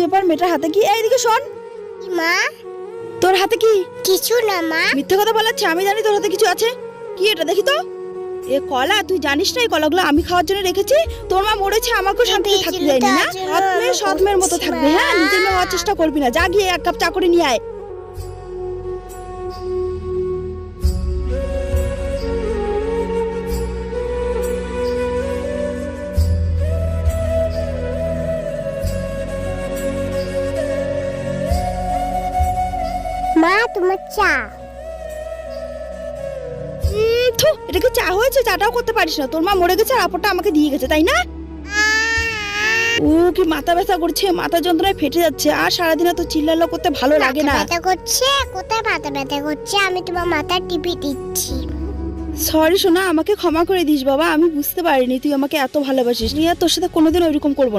ব্যাপার মেয়েটার হাতে কি? এইদিকে শোন মা। তোর হাতে কি? কিছু না মা। মিথ্যে কথা বলাচ্ছে, আমি জানি তোর হাতে কিছু আছে। কি এটা দেখি তো? এ কলা, তুই জানিস না এই কলাগুলো আমি খাওয়ার জন্য রেখেছি? তোর মা মরেছে আমাকেও শান্তিতে থাকতে দেয়নি না? সৎ মেয়ের মতো থাকবে, হ্যাঁ? নিজের মেয়ে হওয়ার চেষ্টা করবি না। যা গিয়ে এক কাপ চা করে নিয়ে আয়। মা তোমার চা। এটা কি চা হয়েছে? চাটাও করতে পারিস না। তোর মা মরে গেছে আর আপরটা আমাকে দিয়ে গেছে, তাই না? ও কি মাথা ব্যথা করছে, মাথা যন্ত্রণায় ফেটে যাচ্ছে। আর সারাদিন তো চিল্লালো করতে ভালো লাগে না। ব্যথা করছে? কোথায় মাথা ব্যথা করছে? আমি তোমার মাথা টিপে দিচ্ছি। সরি সোনা, আমাকে ক্ষমা করে দিস বাবা। আমি বুঝতে পারিনি তুই আমাকে এত ভালোবাসিস। রিয়া, তোর সাথে কোনোদিন ওইরকম করবো না।